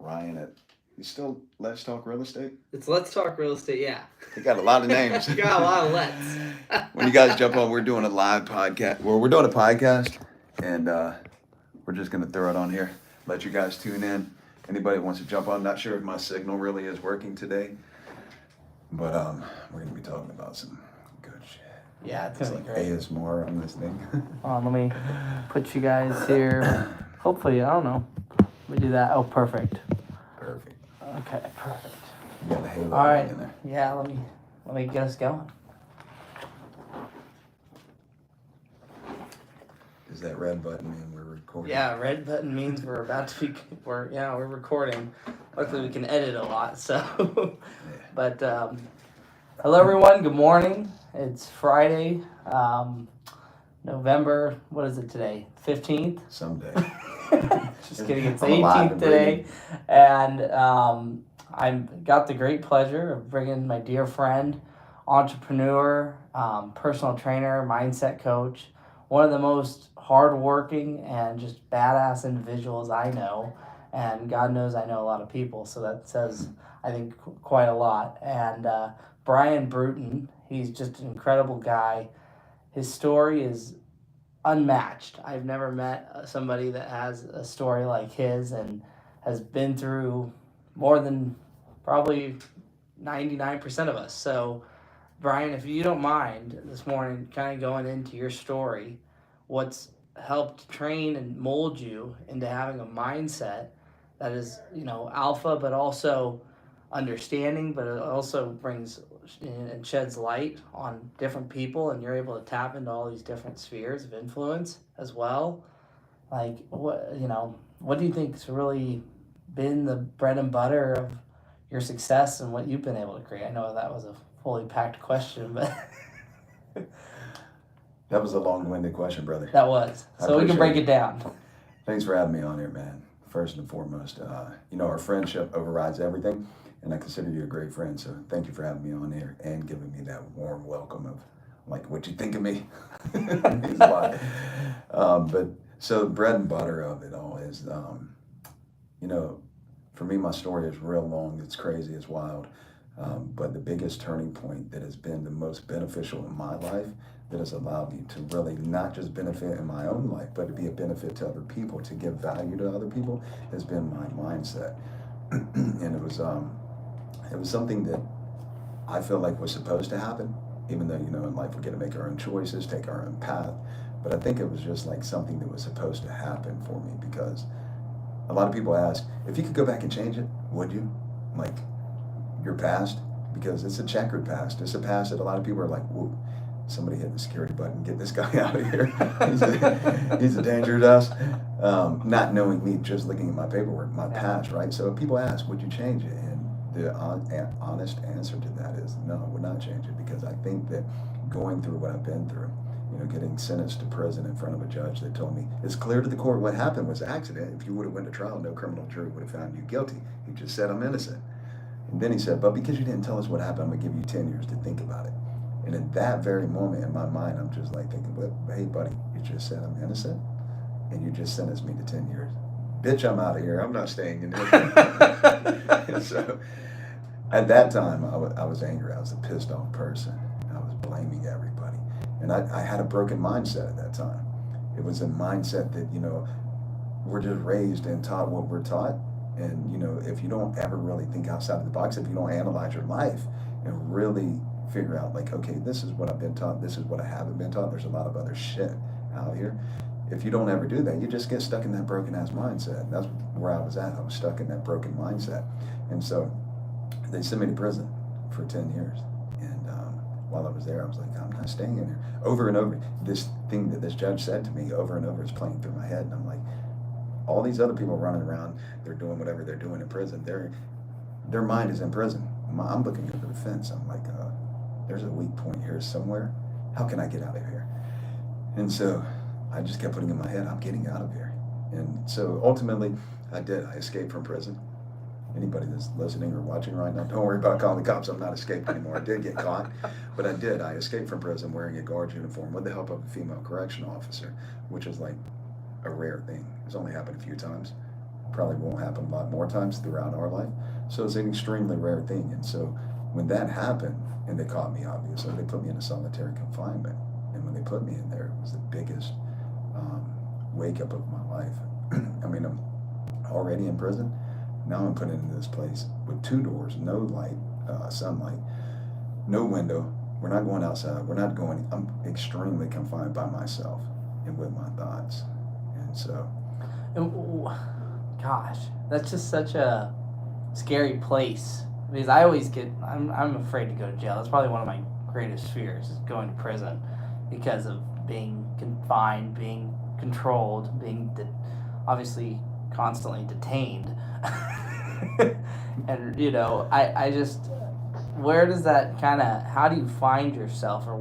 Ryan at, you still Let's Talk Real Estate? It's Let's Talk Real Estate, yeah. You got a lot of names. You got a lot of let's. When you guys jump on, we're doing a live podcast. Well, we're doing a podcast, and we're just going to throw it on here. Let you guys tune in. Anybody wants to jump on, not sure if my signal really is working today, but we're going to be talking about some good shit. Yeah, it's It's going to like be great. ASMR on this thing. Let me put you guys here. Hopefully, I don't know. We do that. Oh, perfect. Perfect. Okay, perfect. You got the halo All right. in there. Yeah, let me get us going. Is that red button mean we're recording? Yeah, red button means we're about to be. We're recording. Luckily, we can edit a lot. So, but hello everyone. Good morning. It's Friday, November. What is it today? 15th. Someday. Just kidding. It's I'm alive 18th and today, and I've got the great pleasure of bringing my dear friend, entrepreneur, personal trainer, mindset coach, one of the most hardworking and just badass individuals I know, and God knows I know a lot of people, so that says, I think, quite a lot. And Bryan Bruton, he's just an incredible guy. His story is unmatched. I've never met somebody that has a story like his and has been through more than probably 99% of us. So, Bryan, if you don't mind this morning kind of going into your story, what's helped train and mold you into having a mindset that is, alpha, but also understanding, but it also brings and sheds light on different people, and you're able to tap into all these different spheres of influence as well. Like, what do you think's really been the bread and butter of your success and what you've been able to create? I know that was a fully packed question, but That was a long-winded question, brother. that was. So we can break it down. Thanks for having me on here, man. First and foremost, our friendship overrides everything, and I consider you a great friend, so thank you for having me on here and giving me that warm welcome of, like, what you think of me. Means a lot. But so bread and butter of it all is, for me, my story is real long. It's crazy. It's wild. But the biggest turning point that has been the most beneficial in my life, that has allowed me to really not just benefit in my own life, but to be a benefit to other people, to give value to other people, has been my mindset. And it was something that I feel like was supposed to happen, even though, in life we get to make our own choices, take our own path. But I think it was just like something that was supposed to happen for me, because a lot of people ask, if you could go back and change it, would you? Like, your past? Because it's a checkered past. It's a past that a lot of people are like, whoa, somebody hit the security button, get this guy out of here. he's a danger to us. Not knowing me, just looking at my paperwork, my past, right? So if people ask, would you change it? And the honest answer to that is no, I would not change it, because I think that going through what I've been through, getting sentenced to prison in front of a judge that told me, it's clear to the court what happened was an accident. If you would have went to trial, no criminal jury would have found you guilty. He just said, I'm innocent. And then he said, but because you didn't tell us what happened, I'm going to give you 10 years to think about it. And in that very moment in my mind, I'm just like thinking, but hey, buddy, you just said I'm innocent, and you just sentenced me to 10 years. Bitch, I'm out of here. I'm not staying in here. So at that time, I was angry. I was a pissed off person. I was blaming everybody. And I had a broken mindset at that time. It was a mindset that, we're just raised and taught what we're taught. And, if you don't ever really think outside of the box, if you don't analyze your life and really figure out, like, okay, this is what I've been taught, this is what I haven't been taught, there's a lot of other shit out here. If you don't ever do that, you just get stuck in that broken ass mindset. That's where I was at. I was stuck in that broken mindset. And so they sent me to prison for 10 years. And while I was there, I was like, I'm not staying in here. Over and over, this thing that this judge said to me over and over is playing through my head. And I'm like, all these other people running around, they're doing whatever they're doing in prison. Their mind is in prison. I'm looking over the fence. I'm like, there's a weak point here somewhere. How can I get out of here? And so I just kept putting in my head, I'm getting out of here. And so ultimately, I did. I escaped from prison. Anybody that's listening or watching right now, don't worry about calling the cops. I'm not escaped anymore. I did get caught, but I did. I escaped from prison wearing a guard's uniform with the help of a female correctional officer, which is like a rare thing. It's only happened a few times. probably won't happen a lot more times throughout our life. So it's an extremely rare thing. And so when that happened, and they caught me, obviously, they put me in a solitary confinement. And when they put me in there, it was the biggest wake up of my life. I mean, I'm already in prison. Now I'm put into this place with 2 doors, no light, sunlight, no window. We're not going outside. I'm extremely confined by myself and with my thoughts. And so. Gosh, that's just such a scary place. Because I always I'm afraid to go to jail. That's probably one of my greatest fears is going to prison because of being confined, being controlled, being obviously constantly detained. And, I just, where does that how do you find yourself, or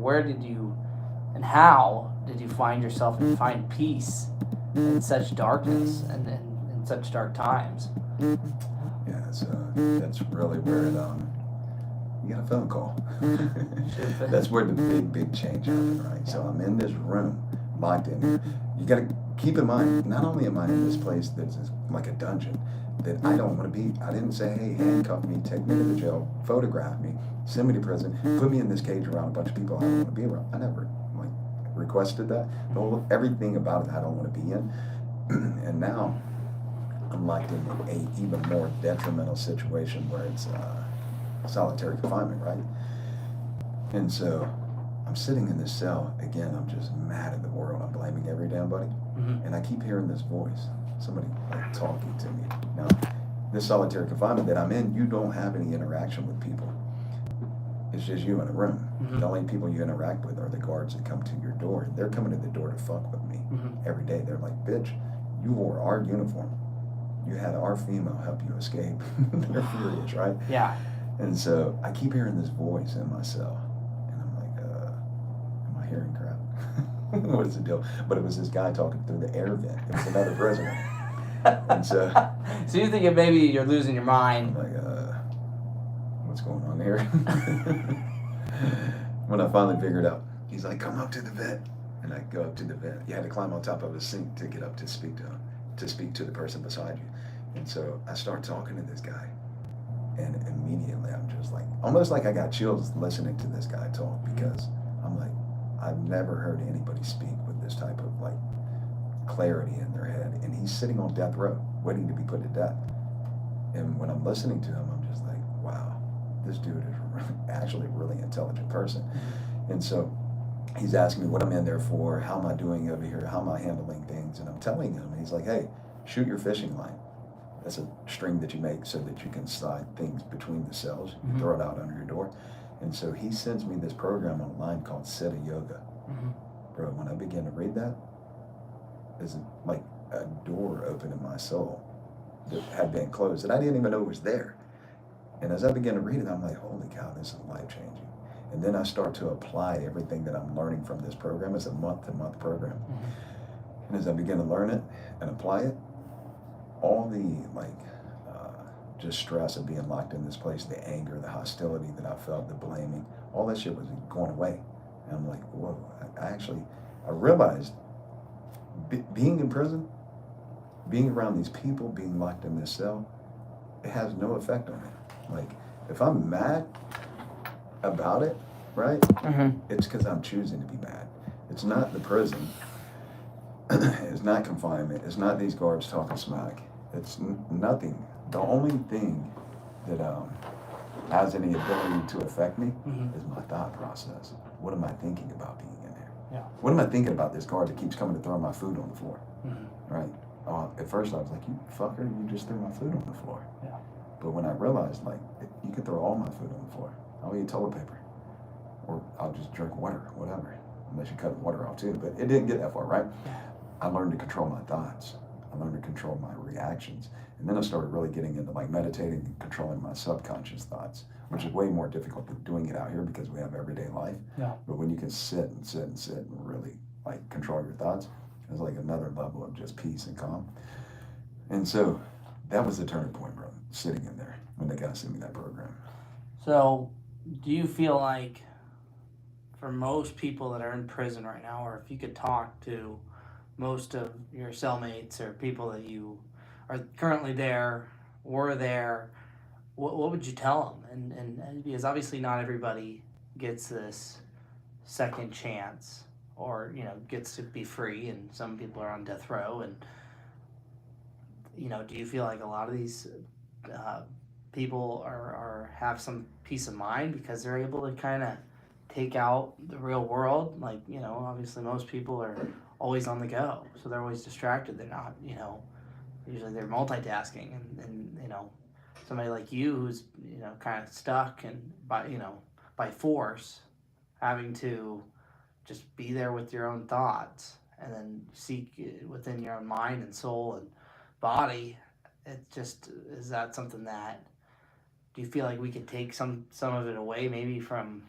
how did you find yourself and find peace in such darkness and in such dark times? Yeah, so that's really where you got a phone call. That's where the big change happened, right? So I'm in this room, locked in here. You got to keep in mind, not only am I in this place that's like a dungeon that I don't want to be. I didn't say, hey, handcuff me, take me to the jail, photograph me, send me to prison, put me in this cage around a bunch of people I don't want to be around. I never requested that. Everything about it I don't want to be in. And now I'm locked in a even more detrimental situation where it's solitary confinement, right? And so I'm sitting in this cell again. I'm just mad at the world. I'm blaming every damn buddy, and I keep hearing this voice, somebody talking to me. Now, this solitary confinement that I'm in, you don't have any interaction with people. It's just you in a room. The only people you interact with are the guards that come to your door. They're coming to the door to fuck with me every day. They're like, bitch, you wore our uniform. You had our female help you escape. They're furious, right? Yeah. And so I keep hearing this voice in my cell. And I'm like, am I hearing crap? What is the deal? But it was this guy talking through the air vent. It was another prisoner. And so you're thinking maybe you're losing your mind. I'm like, what's going on here? When I finally figured out, he's like, come up to the vent. And I go up to the vent. You had to climb on top of a sink to get up to speak to him, to speak to the person beside you. And so I start talking to this guy. And immediately I'm just like, almost like I got chills listening to this guy talk, because I'm like, I've never heard anybody speak with this type of clarity in their head. And he's sitting on death row, waiting to be put to death. And when I'm listening to him, I'm just like, wow, this dude is actually a really intelligent person. And so he's asking me what I'm in there for, how am I doing over here, how am I handling things? And I'm telling him, and he's like, hey, shoot your fishing line. That's a string that you make so that you can slide things between the cells. You throw it out under your door. And so he sends me this program online called Siddha Yoga. Bro, when I began to read that, there's like a door opened in my soul that had been closed that I didn't even know was there. And as I began to read it, I'm like, holy cow, this is life-changing. And then I start to apply everything that I'm learning from this program. It's a month-to-month program. And as I begin to learn it and apply it, all the just stress of being locked in this place, the anger, the hostility that I felt, the blaming, all that shit was going away. And I'm like, whoa, I realized being in prison, being around these people, being locked in this cell, it has no effect on me. Like, if I'm mad about it, right, it's because I'm choosing to be mad. It's not the prison. It's not confinement. It's not these guards talking smack. It's nothing. The only thing that has any ability to affect me is my thought process. What am I thinking about being in there? Yeah. What am I thinking about this guard that keeps coming to throw my food on the floor? Right? At first I was like, you fucker, you just threw my food on the floor. Yeah. But when I realized, you can throw all my food on the floor. I'll eat toilet paper. Or I'll just drink water, whatever. Unless you cut water off too. But it didn't get that far, right? I learned to control my thoughts. I learned to control my reactions. And then I started really getting into meditating and controlling my subconscious thoughts, which is way more difficult than doing it out here because we have everyday life. Yeah. But when you can sit and really control your thoughts, it's like another level of just peace and calm. And so that was the turning point, bro, sitting in there when they got to send me that program. So do you feel like for most people that are in prison right now, or if you could talk to most of your cellmates or people that you are currently there, were there, what would you tell them? And because obviously not everybody gets this second chance, or gets to be free, and some people are on death row. And do you feel like a lot of these people are have some peace of mind because they're able to kind of take out the real world? Like, obviously most people are always on the go, so they're always distracted. They're not, usually they're multitasking, and somebody like you who's kind of stuck and by force having to just be there with your own thoughts and then seek within your own mind and soul and body. It just, is that something that, do you feel like we could take some of it away maybe from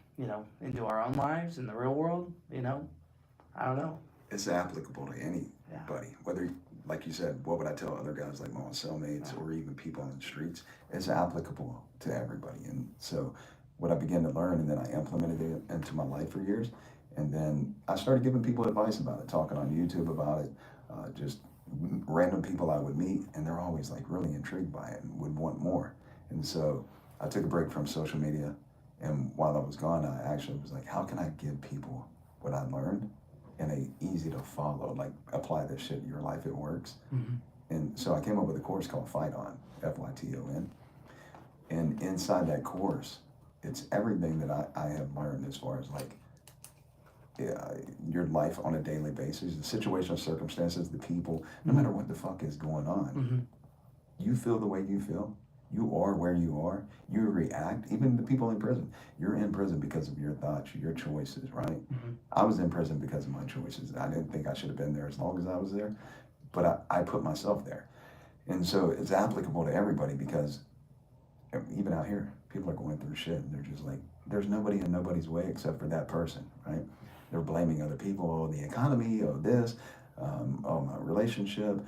into our own lives in the real world? I don't know. It's applicable to anybody, whether, like you said, what would I tell other guys like my cellmates or even people on the streets? It's applicable to everybody. And so what I began to learn, and then I implemented it into my life for years, and then I started giving people advice about it, talking on YouTube about it, just random people I would meet, and they're always like really intrigued by it and would want more. And so I took a break from social media, and while I was gone, I actually was like, how can I give people what I learned in a easy to follow, like apply this shit in your life, it works. Mm-hmm. And so I came up with a course called FYTON, FYTON. And inside that course, it's everything that I have learned as far as like your life on a daily basis, the situational circumstances, the people, no matter what the fuck is going on, you feel the way you feel. You are where you are. You react. Even the people in prison. You're in prison because of your thoughts, your choices, right? I was in prison because of my choices. I didn't think I should have been there as long as I was there, but I put myself there. And so it's applicable to everybody, because even out here, people are going through shit, and they're just like, there's nobody in nobody's way except for that person, right? They're blaming other people, oh, the economy, oh, this, oh, my relationship.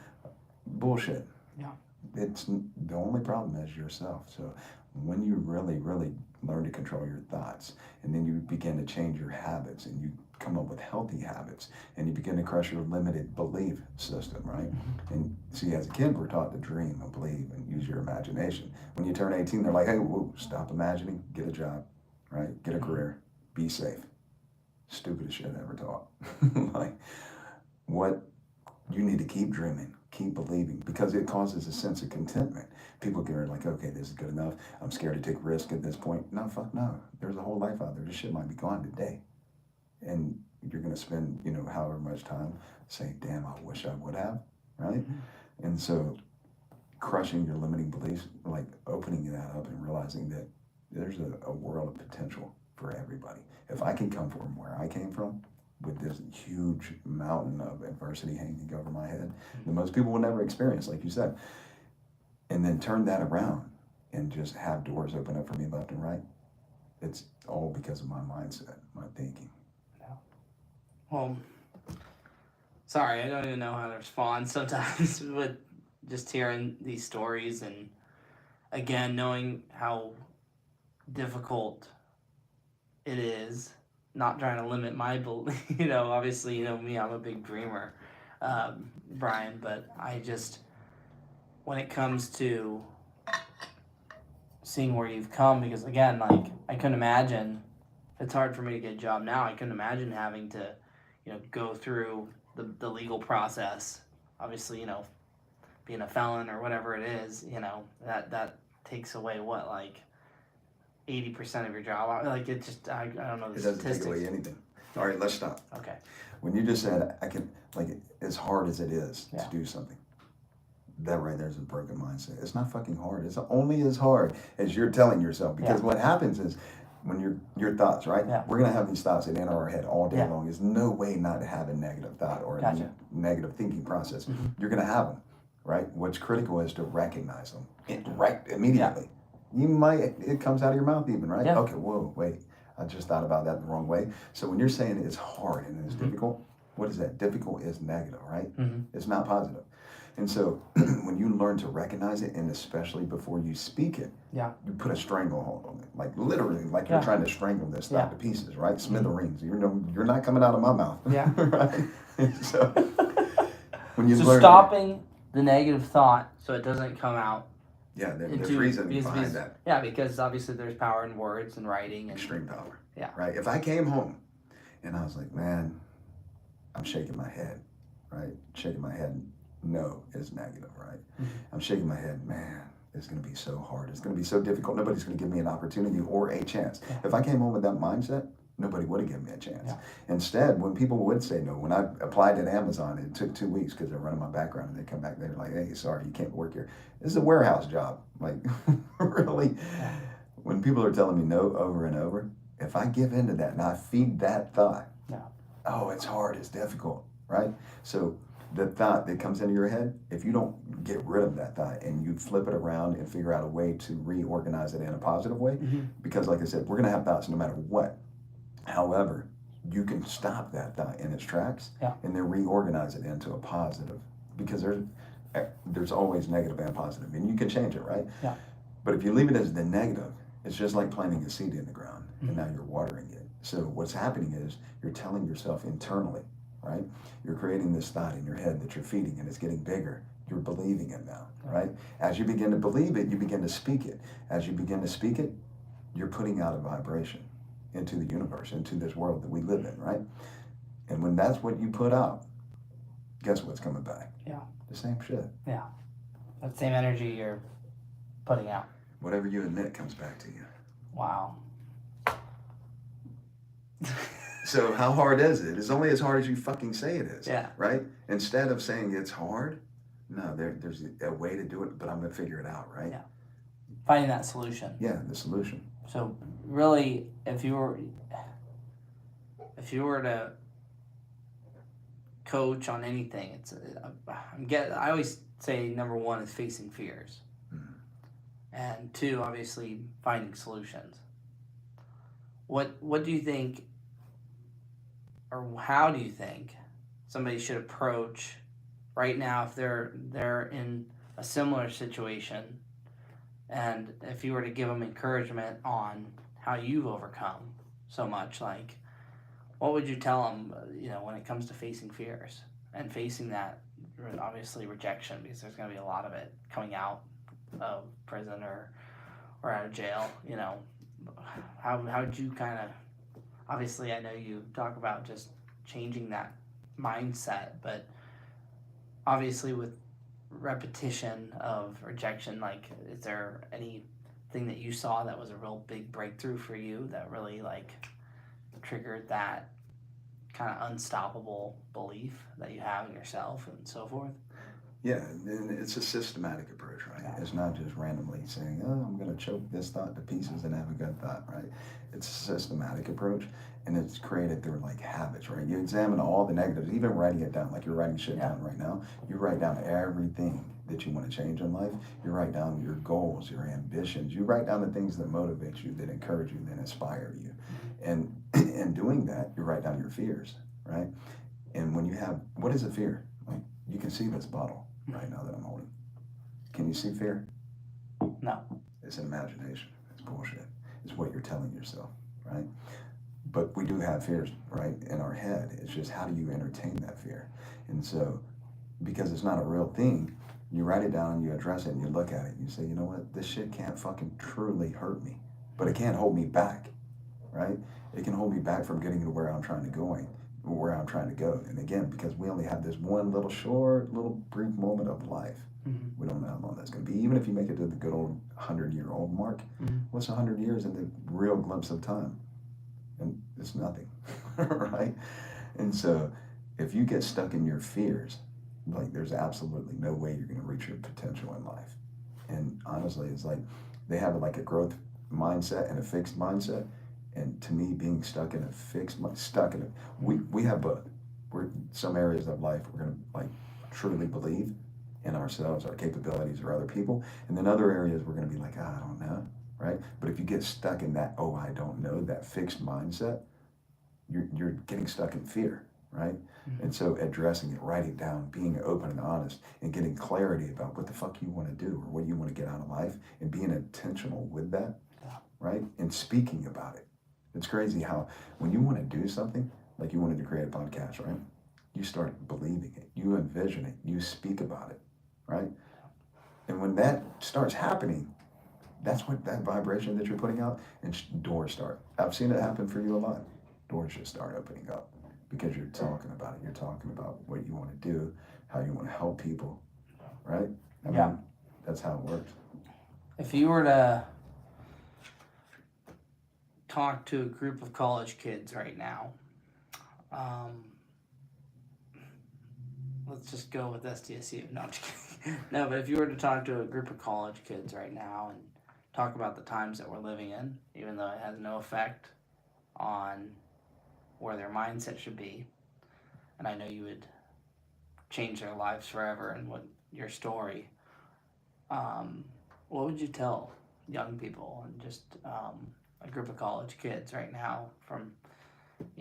Bullshit. Yeah. It's the only problem is yourself. So when you really, really learn to control your thoughts, and then you begin to change your habits, and you come up with healthy habits, and you begin to crush your limited belief system, right? And see, as a kid, we're taught to dream and believe and use your imagination. When you turn 18, they're like, hey, whoa, stop imagining, get a job, right? Get a career, be safe. Stupidest shit ever taught. Like, what you need to keep dreaming, keep believing, because it causes a sense of contentment. People get like, okay, this is good enough. I'm scared to take risk at this point. No, fuck no. There's a whole life out there. This shit might be gone today. And you're going to spend, however much time saying, damn, I wish I would have, right? And so crushing your limiting beliefs, like opening that up and realizing that there's a world of potential for everybody. If I can come from where I came from, with this huge mountain of adversity hanging over my head that most people will never experience, like you said, and then turn that around and just have doors open up for me left and right, it's all because of my mindset, my thinking. Yeah. Well, sorry, I don't even know how to respond sometimes with just hearing these stories, and again, knowing how difficult it is. Not trying to limit my belief, obviously, me, I'm a big dreamer, Bryan, but I just, when it comes to seeing where you've come, because again, like, I couldn't imagine, it's hard for me to get a job now, I couldn't imagine having to, go through the legal process, obviously, being a felon or whatever it is, that takes away what, like, 80% of your job. Like, it just, I don't know the statistics. It doesn't take away anything. All right, let's stop. Okay. When you just said, I can, like, as hard as it is to do something, that right there is a broken mindset. It's not fucking hard. It's only as hard as you're telling yourself. Because what happens is, when your thoughts, right? Yeah. We're going to have these thoughts that enter our head all day long. There's no way not to have a negative thought or a negative thinking process. You're going to have them, right? What's critical is to recognize them immediately. Yeah. You might, it comes out of your mouth even, right? Yeah. Okay, whoa, wait, I just thought about that the wrong way. So when you're saying it's hard and it's difficult, what is that? Difficult is negative, right? It's not positive. And so when you learn to recognize it, and especially before you speak it, you put a stranglehold on it. Like literally, like you're trying to strangle this thought to pieces, right? Smithereens. You're not coming out of my mouth. Yeah. Right? So when you so learn stopping the negative thought so it doesn't come out. Yeah, there's reason behind that. Yeah, because obviously there's power in words and writing. And, extreme power. Yeah. Right? If I came home and I was like, man, I'm shaking my head, right? Shaking my head, no is negative, right? Mm-hmm. I'm shaking my head, man, it's going to be so hard. It's going to be so difficult. Nobody's going to give me an opportunity or a chance. Yeah. If I came home with that mindset, nobody would have given me a chance. Yeah. Instead, when people would say no, when I applied at Amazon, it took 2 weeks because they're running my background, and they come back, they're like, hey, sorry, you can't work here. This is a warehouse job. Like, really? Yeah. When people are telling me no over and over, if I give into that and I feed that thought, Yeah. oh, it's hard, it's difficult, right? So the thought that comes into your head, if you don't get rid of that thought and you flip it around and figure out a way to reorganize it in a positive way, because like I said, we're going to have thoughts no matter what. However, you can stop that thought in its tracks and then reorganize it into a positive, because there's always negative and positive, and you can change it, right? Yeah. But if you leave it as the negative, it's just like planting a seed in the ground, and now you're watering it. So what's happening is you're telling yourself internally, right? You're creating this thought in your head that you're feeding, and it's getting bigger. You're believing it now, right? As you begin to believe it, you begin to speak it. As you begin to speak it, you're putting out a vibration into the universe, into this world that we live in, right? And when that's what you put out, guess what's coming back? Yeah. The same shit. Yeah. That same energy you're putting out. Whatever you admit comes back to you. Wow. So how hard is it? It's only as hard as you fucking say it is. Yeah. Right? Instead of saying it's hard, no, there's a way to do it, but I'm gonna figure it out, right? Yeah. Finding that solution. Yeah, the solution. So really, if you were to coach on anything, I always say number one is facing fears, and two, obviously finding solutions. What do you think, or how do you think somebody should approach right now if they're in a similar situation, and if you were to give them encouragement on how you've overcome so much, like what would you tell them, when it comes to facing fears and facing that, obviously, rejection, because there's going to be a lot of it coming out of prison or out of jail, how would you kind of, obviously I know you talk about just changing that mindset, but obviously with repetition of rejection, like, is there anything that you saw that was a real big breakthrough for you that really triggered that kind of unstoppable belief that you have in yourself and so forth? Yeah, and it's a systematic approach, right? Yeah. It's not just randomly saying, oh, I'm going to choke this thought to pieces and have a good thought, right? It's a systematic approach, and it's created through habits, right? You examine all the negatives, even writing it down, like you're writing shit down right now. You write down everything that you want to change in life. You write down your goals, your ambitions. You write down the things that motivate you, that encourage you, that inspire you. And in doing that, you write down your fears, right? And when you have, what is a fear? You can see this bottle right now that I'm holding. Can you see fear? No. It's an imagination. It's bullshit. It's what you're telling yourself, right? But we do have fears, right, in our head. It's just, how do you entertain that fear? And so, because it's not a real thing, you write it down, you address it, and you look at it, and you say, you know what, this shit can't fucking truly hurt me, but it can't hold me back, right? It can hold me back from getting to where I'm trying to go. And again, because we only have this one little brief moment of life. Mm-hmm. We don't know how long that's going to be. Even if you make it to the good old 100-year-old mark, what's 100 years in the real glimpse of time? And it's nothing, right? And so if you get stuck in your fears, there's absolutely no way you're going to reach your potential in life. And honestly, it's they have a growth mindset and a fixed mindset. And to me, being stuck in a we have both. We're some areas of life we're gonna truly believe in ourselves, our capabilities, or other people, and then other areas we're gonna be I don't know, right? But if you get stuck in that I don't know, that fixed mindset, you're getting stuck in fear, right? Mm-hmm. And so addressing it, writing it down, being open and honest, and getting clarity about what the fuck you want to do or what you want to get out of life, and being intentional with that, right? And speaking about it. It's crazy how when you want to do something, like you wanted to create a podcast, right? You start believing it, you envision it, you speak about it, right? And when that starts happening, that's what that vibration that you're putting out, and doors start. I've seen it happen for you a lot. Doors just start opening up because you're talking about it. You're talking about what you want to do, how you want to help people, right? I mean, that's how it works. If you were to talk to a group of college kids right now, let's just go with SDSU. No, I'm just kidding. No, but if you were to talk to a group of college kids right now and talk about the times that we're living in, even though it has no effect on where their mindset should be, and I know you would change their lives forever and what your story, what would you tell young people and just a group of college kids right now from,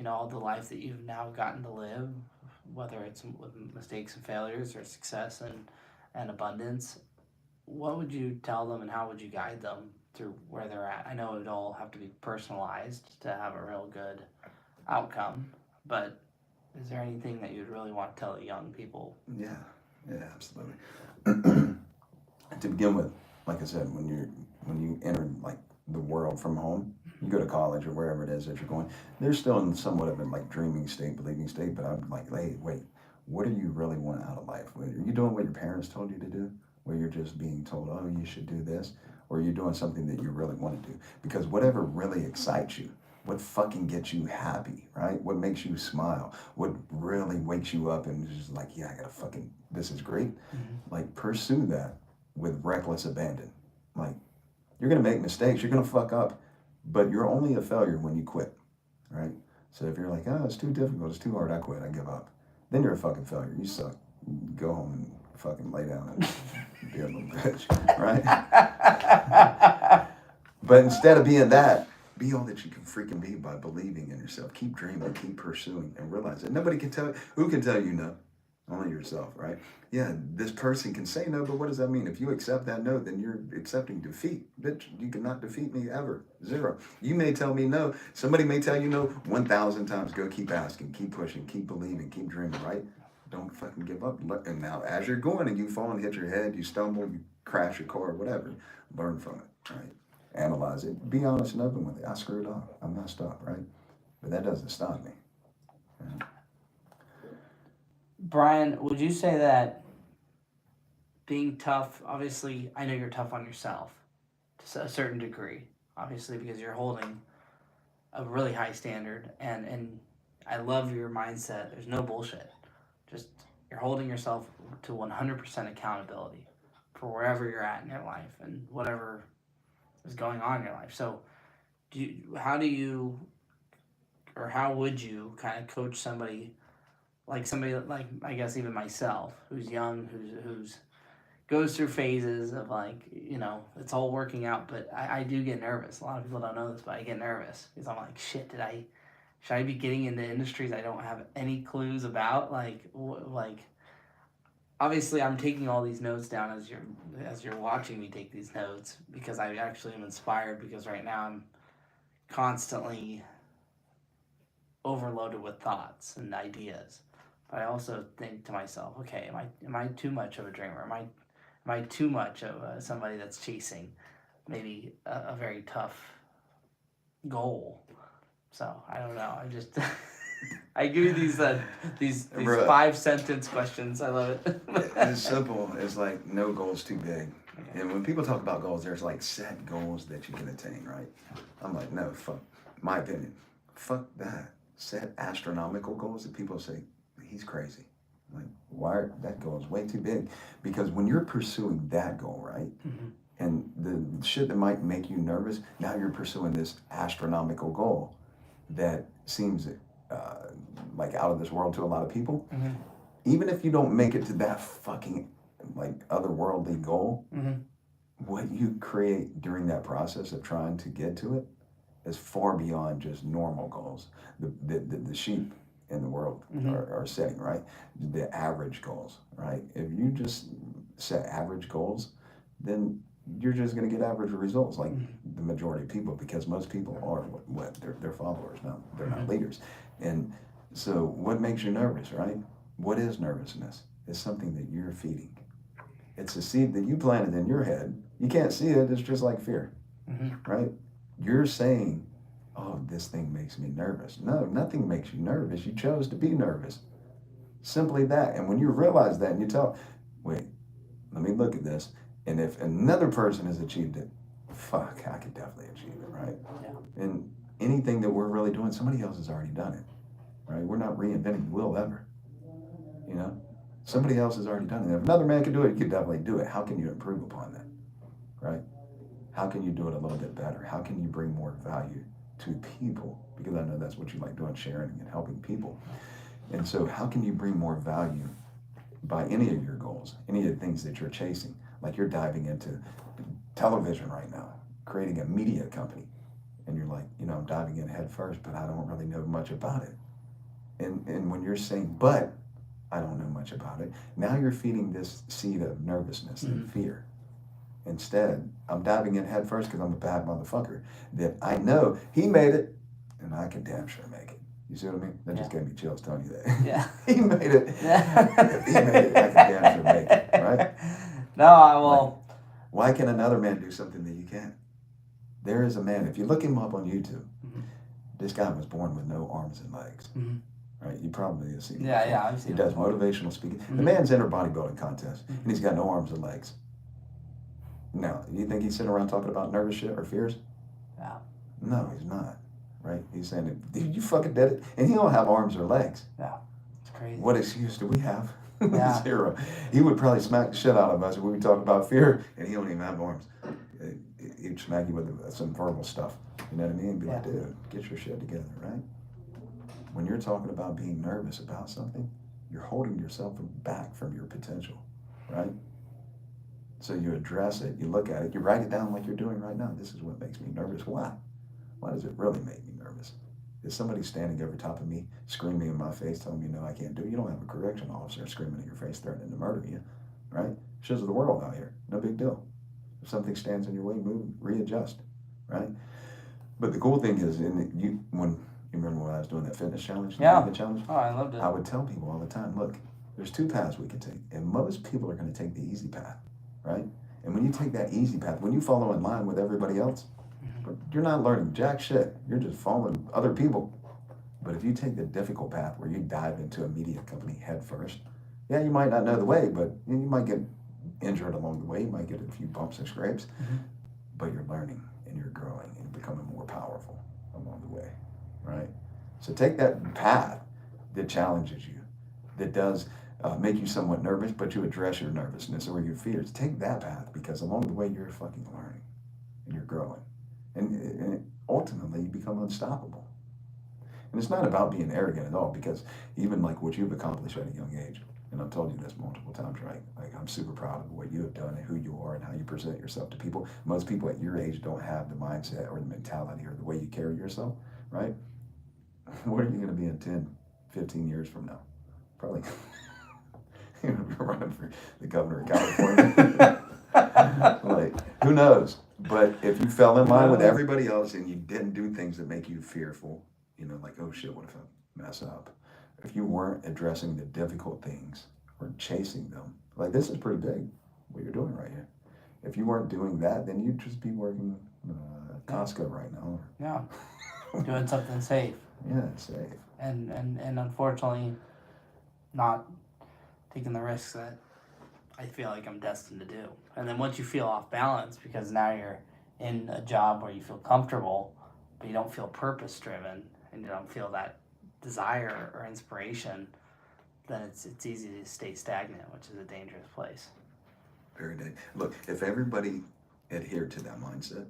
all the life that you've now gotten to live, whether it's with mistakes and failures or success and abundance? What would you tell them and how would you guide them through where they're at? I know it would all have to be personalized to have a real good outcome, but is there anything that you'd really want to tell the young people? Yeah, absolutely. To begin with, like I said, when you enter like the world from home, you go to college or wherever it is that you're going, they're still in somewhat of a like dreaming state, believing state, but I'm like, hey, wait, what do you really want out of life? Are you doing what your parents told you to do? Where you're just being told, oh, you should do this? Or are you doing something that you really want to do? Because whatever really excites you, what fucking gets you happy, right? What makes you smile? What really wakes you up and is just like, yeah, I gotta fucking, this is great. Like, pursue that with reckless abandon. Like, you're gonna make mistakes, you're gonna fuck up, but you're only a failure when you quit, right? So if you're like, oh, it's too difficult, it's too hard, I quit, I give up. Then you're a fucking failure, you suck. Go home and fucking lay down and be a little bitch, right? But instead of being that, be all that you can freaking be by believing in yourself. Keep dreaming, keep pursuing, and realize that nobody can tell you. Who can tell you no? Only yourself, right? Yeah, this person can say no, but what does that mean? If you accept that no, then you're accepting defeat. Bitch, you cannot defeat me ever. Zero. You may tell me no. Somebody may tell you no 1,000 times. Go keep asking, keep pushing, keep believing, keep dreaming, right? Don't fucking give up. And now, as you're going and you fall and hit your head, you stumble, you crash your car, whatever, learn from it, right? Analyze it. Be honest and open with it. I screwed up. I messed up, right? But that doesn't stop me. Right? Bryan, would you say that being tough, obviously, I know you're tough on yourself to a certain degree, obviously, because you're holding a really high standard, and I love your mindset. There's no bullshit. Just you're holding yourself to 100% accountability for wherever you're at in your life and whatever is going on in your life. So how would you kind of coach somebody like I guess even myself, who's young, who's goes through phases of like, it's all working out, but I do get nervous. A lot of people don't know this, but I get nervous because I'm like, shit, should I be getting into industries I don't have any clues about? Like obviously I'm taking all these notes down as you're watching me take these notes, because I actually am inspired, because right now I'm constantly overloaded with thoughts and ideas. But I also think to myself, okay, am I too much of a dreamer? Am I too much of somebody that's chasing maybe a very tough goal? So I don't know. I just I give you these 5-sentence questions. I love it. It's simple. It's like no goal's too big. Okay. And when people talk about goals, there's like set goals that you can attain, right? I'm like, no, fuck. My opinion, fuck that. Set astronomical goals that people say, he's crazy. Like, why? That goal is way too big. Because when you're pursuing that goal, right? Mm-hmm. And the shit that might make you nervous, now you're pursuing this astronomical goal that seems like out of this world to a lot of people. Mm-hmm. Even if you don't make it to that fucking like otherworldly goal, mm-hmm. what you create during that process of trying to get to it is far beyond just normal goals. The sheep in the world mm-hmm. are setting, right? The average goals, right? If you just set average goals, then you're just going to get average results, like mm-hmm. the majority of people, because most people are what they're followers, they're mm-hmm. not leaders. And so what makes you nervous, right? What is nervousness? It's something that you're feeding. It's a seed that you planted in your head. You can't see it. It's just like fear, right? You're saying, oh, this thing makes me nervous. No, nothing makes you nervous. You chose to be nervous. Simply that. And when you realize that and you tell, wait, let me look at this. And if another person has achieved it, fuck, I could definitely achieve it, right? Yeah. And anything that we're really doing, somebody else has already done it, right? We're not reinventing the wheel ever, you know? Somebody else has already done it. If another man can do it, he could definitely do it. How can you improve upon that, right? How can you do it a little bit better? How can you bring more value to people? Because I know that's what you like doing, sharing and helping people. And so how can you bring more value by any of your goals, any of the things that you're chasing? Like you're diving into television right now, creating a media company. And you're like, you know, I'm diving in head first, but I don't really know much about it. And when you're saying, but I don't know much about it, now you're feeding this seed of nervousness and fear. Instead, I'm diving in head first because I'm a bad motherfucker. That I know he made it, and I can damn sure make it. You see what I mean? That just gave me chills telling you that. Yeah. He made it. If he made it, I can damn sure make it, right? No, I will. Like, why can another man do something that you can't? There is a man, if you look him up on YouTube, this guy was born with no arms and legs. Right? You probably have seen him. Yeah, I've seen He does motivational speaking. The man's entered bodybuilding contests, and he's got no arms and legs. Now, you think he's sitting around talking about nervous shit or fears? Yeah. No, he's not. Right? He's saying, dude, you fucking did it. And he don't have arms or legs. Yeah. It's crazy. What excuse do we have? Yeah. Zero. He would probably smack the shit out of us when we talk about fear, and he don't even have arms. He'd smack you with some verbal stuff. You know what I mean? Be like, dude, get your shit together, right? When you're talking about being nervous about something, you're holding yourself back from your potential, right? So you address it, you look at it, you write it down like you're doing right now. This is what makes me nervous. Why? Why does it really make me nervous? Is somebody standing over top of me, screaming in my face, telling me, no, I can't do it? You don't have a correction officer screaming in your face, threatening to murder you, right? Shows of the world out here. No big deal. If something stands in your way, move, readjust, right? But the cool thing is, when you remember when I was doing that fitness challenge, the challenge? Oh, I loved it. I would tell people all the time, look, there's two paths we can take, and most people are going to take the easy path, right? And when you take that easy path, when you follow in line with everybody else, you're not learning jack shit. You're just following other people. But if you take the difficult path where you dive into a media company head first, yeah, you might not know the way, but you might get injured along the way. You might get a few bumps and scrapes, but you're learning and you're growing and becoming more powerful along the way, right? So take that path that challenges you, that does make you somewhat nervous, but you address your nervousness or your fears. Take that path because along the way you're fucking learning and you're growing. And ultimately you become unstoppable. And it's not about being arrogant at all, because even like what you've accomplished at a young age, and I've told you this multiple times, right? Like I'm super proud of what you have done and who you are and how you present yourself to people. Most people at your age don't have the mindset or the mentality or the way you carry yourself, right? What are you going to be in 10, 15 years from now? Probably you're going to be running for the governor of California. Like, who knows? But if you fell in line with everybody else and you didn't do things that make you fearful, you know, like, oh shit, what if I mess up? If you weren't addressing the difficult things or chasing them, like this is pretty big, what you're doing right here. If you weren't doing that, then you'd just be working at Costco right now. Yeah. Doing something safe. Yeah, safe. And unfortunately, not taking the risks that I feel like I'm destined to do. And then once you feel off balance, because now you're in a job where you feel comfortable, but you don't feel purpose driven, and you don't feel that desire or inspiration, then it's easy to stay stagnant, which is a dangerous place. Very dangerous. Look, if everybody adhered to that mindset,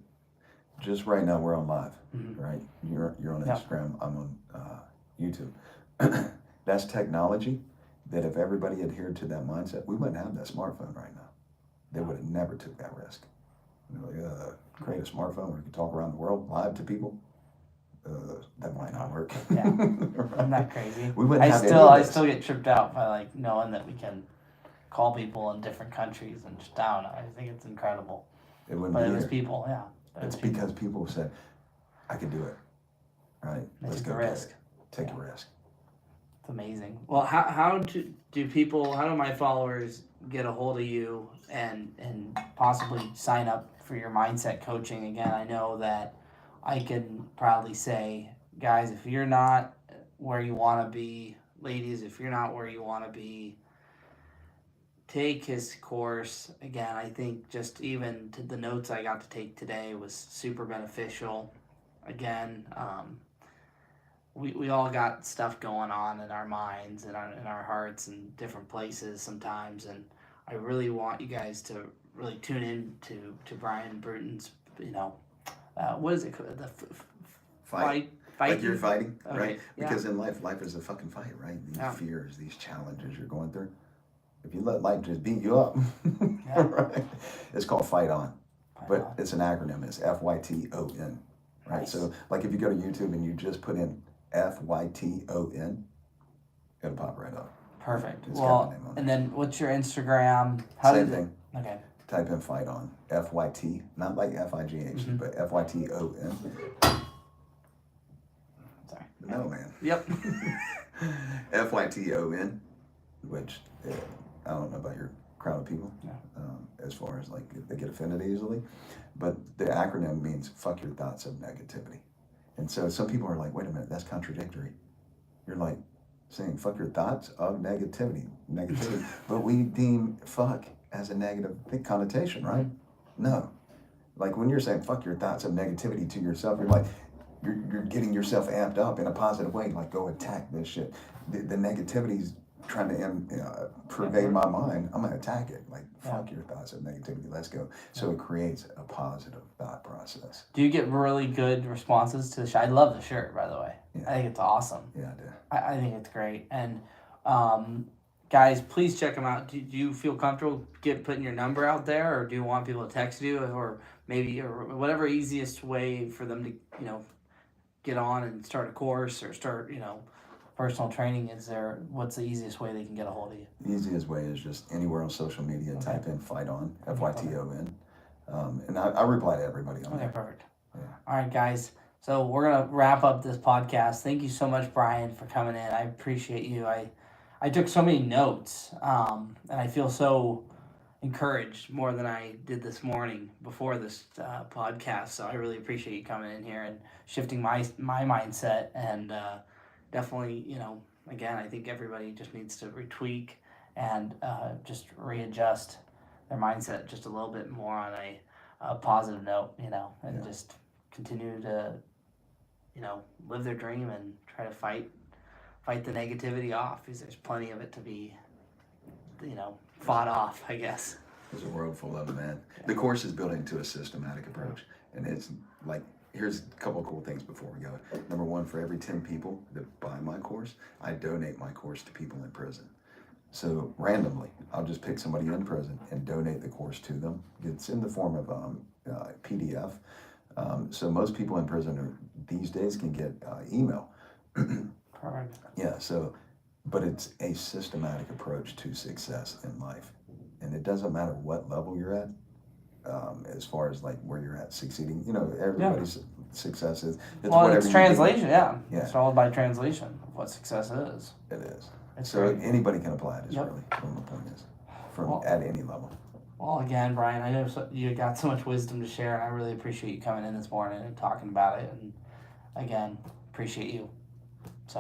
just right now we're on live, right? You're on Instagram, I'm on YouTube. That's technology. That if everybody adhered to that mindset, we wouldn't have that smartphone right now. They would have never took that risk. You know, create a smartphone where you can talk around the world live to people. That might not work. Yeah, right? Isn't that crazy? We wouldn't have I still get tripped out by like knowing that we can call people in different countries and just down. I think it's incredible. It wouldn't but be it was here. people, yeah. It's because people said, I could do it. Right? Let's go take the risk. Take a risk. It's amazing. Well, how do my followers get a hold of you and possibly sign up for your mindset coaching? Again, I know that I can proudly say, guys, if you're not where you want to be, ladies, if you're not where you want to be, take his course. Again, I think just even to the notes I got to take today was super beneficial. Again, we all got stuff going on in our minds and in our hearts and different places sometimes, and I really want you guys to really tune in to Bryan Bruton's, what is it called? The Fight. Like you're fighting, Okay, right? yeah. Because in life is a fucking fight, right? These Yeah. fears, these challenges you're going through. If you let life just beat you up, Yeah. right? It's called FYTON, but on. it's an acronym. It's FYTON, right? Nice. So, like if you go to YouTube and you just put in FYTON, it'll pop right up. Perfect. It's got Well, my name on and it. then what's your Instagram? Same thing. Okay. Type in FYTON, FYT, not like FIGH, Mhm. but FYTON. Sorry. No, man. Yep. FYTON, which I don't know about your crowd of people, Yeah. as far as like if they get offended easily, but the acronym means fuck your thoughts of negativity. And so some people are like, wait a minute, that's contradictory. You're like saying fuck your thoughts of negativity, but we deem fuck as a negative connotation, right? No. Like when you're saying fuck your thoughts of negativity to yourself, you're like, you're getting yourself amped up in a positive way, like go attack this shit. The negativity's trying to pervade my mind. I'm gonna attack it. Like fuck your thoughts of negativity. Let's go. So it creates a positive thought process. Do you get really good responses to the shirt? I love the shirt, by the way. Yeah. I think it's awesome. Yeah, I do. I think it's great. And guys, please check them out. Do you feel comfortable putting your number out there, or do you want people to text you, or maybe or whatever easiest way for them to get on and start a course or start personal training? What's the easiest way they can get a hold of you? The easiest way is just anywhere on social media, type in FYTON, FYTON. And I reply to everybody on Okay, there. perfect. Yeah. All right, guys. So we're going to wrap up this podcast. Thank you so much, Bryan, for coming in. I appreciate you. I took so many notes, and I feel so encouraged more than I did this morning before this podcast. So I really appreciate you coming in here and shifting my mindset. And definitely, again, I think everybody just needs to retweak and just readjust their mindset just a little bit more on a positive note, and just continue to, live their dream and try to fight the negativity off, because there's plenty of it to be, fought off, I guess. There's a world full of it, man. The course is built into a systematic approach. And it's like, here's a couple of cool things before we go. Number one, for every 10 people that buy my course, I donate my course to people in prison. So randomly, I'll just pick somebody in prison and donate the course to them. It's in the form of PDF. So most people in prison these days can get email. Perfect. Yeah, but it's a systematic approach to success in life. And it doesn't matter what level you're at, as far as like where you're at succeeding. Everybody's success is. It's translation, yeah. Yeah. It's all by translation of what success is. It is. It's So great. anybody can apply it, is Yep. really what the point is, at any level. Well, again, Bryan, I know you got so much wisdom to share, and I really appreciate you coming in this morning and talking about it. And again, appreciate you. So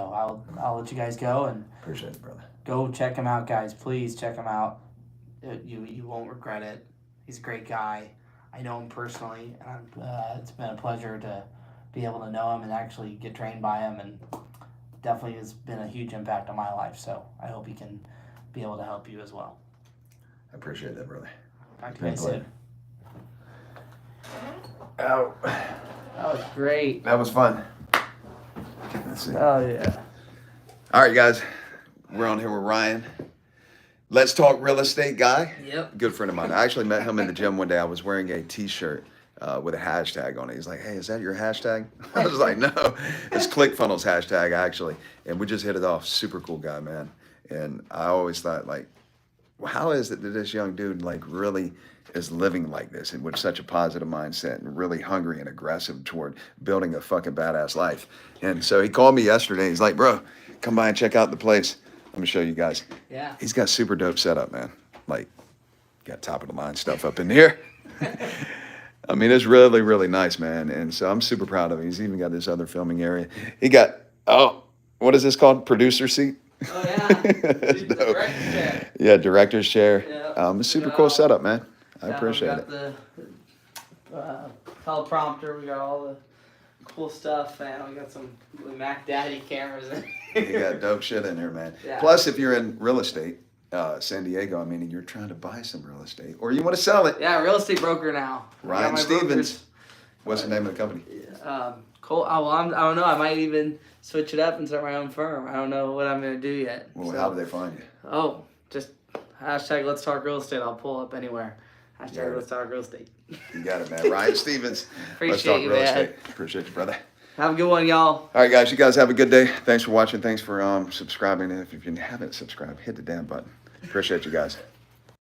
I'll let you guys go and Appreciate it, brother. go check him out, guys. Please check him out. You won't regret it. He's a great guy. I know him personally, and it's been a pleasure to be able to know him and actually get trained by him, and definitely has been a huge impact on my life. So I hope he can be able to help you as well. I appreciate that, brother. Talk to you guys soon. Oh, That was great. that was fun. Let's see. Oh yeah. All right, guys. We're on here with Ryan. Let's Talk Real Estate guy. Yep. Good friend of mine. I actually met him in the gym one day. I was wearing a t-shirt with a hashtag on it. He's like, hey, is that your hashtag? I was like, no, it's ClickFunnels hashtag, actually. And we just hit it off. Super cool guy, man. And I always thought, like, how is it that this young dude like really is living like this and with such a positive mindset and really hungry and aggressive toward building a fucking badass life? And so he called me yesterday. He's like, bro, come by and check out the place. Let me show you guys. Yeah. He's got super dope setup, man. Like, got top of the line stuff up in here. I mean, it's really, really nice, man. And so I'm super proud of him. He's even got this other filming area. He got, what is this called? Producer seat? Oh, yeah. That's dope. Director's chair. Yeah, director's chair. Yeah. Super cool setup, man. I appreciate it. We got the teleprompter. We got all the cool stuff, and we got some Mac Daddy cameras in. You got dope shit in here, man. Yeah. Plus, if you're in real estate, San Diego, I mean, and you're trying to buy some real estate, or you want to sell it. Yeah, real estate broker now. Ryan Stevens. What's the name of the company? Cole. Oh, well, I don't know. I might even switch it up and start my own firm. I don't know what I'm gonna do yet. Well, So- how do they find you? Oh, just hashtag Let's Talk Real Estate. I'll pull up anywhere. Hashtag Yeah. Let's Talk Real Estate. You got it, man. Ryan Stevens. Let's Appreciate talk you, real man. estate. Appreciate you, brother. Have a good one, y'all. All right, guys. You guys have a good day. Thanks for watching. Thanks for subscribing. If you haven't subscribed, hit the damn button. Appreciate you guys.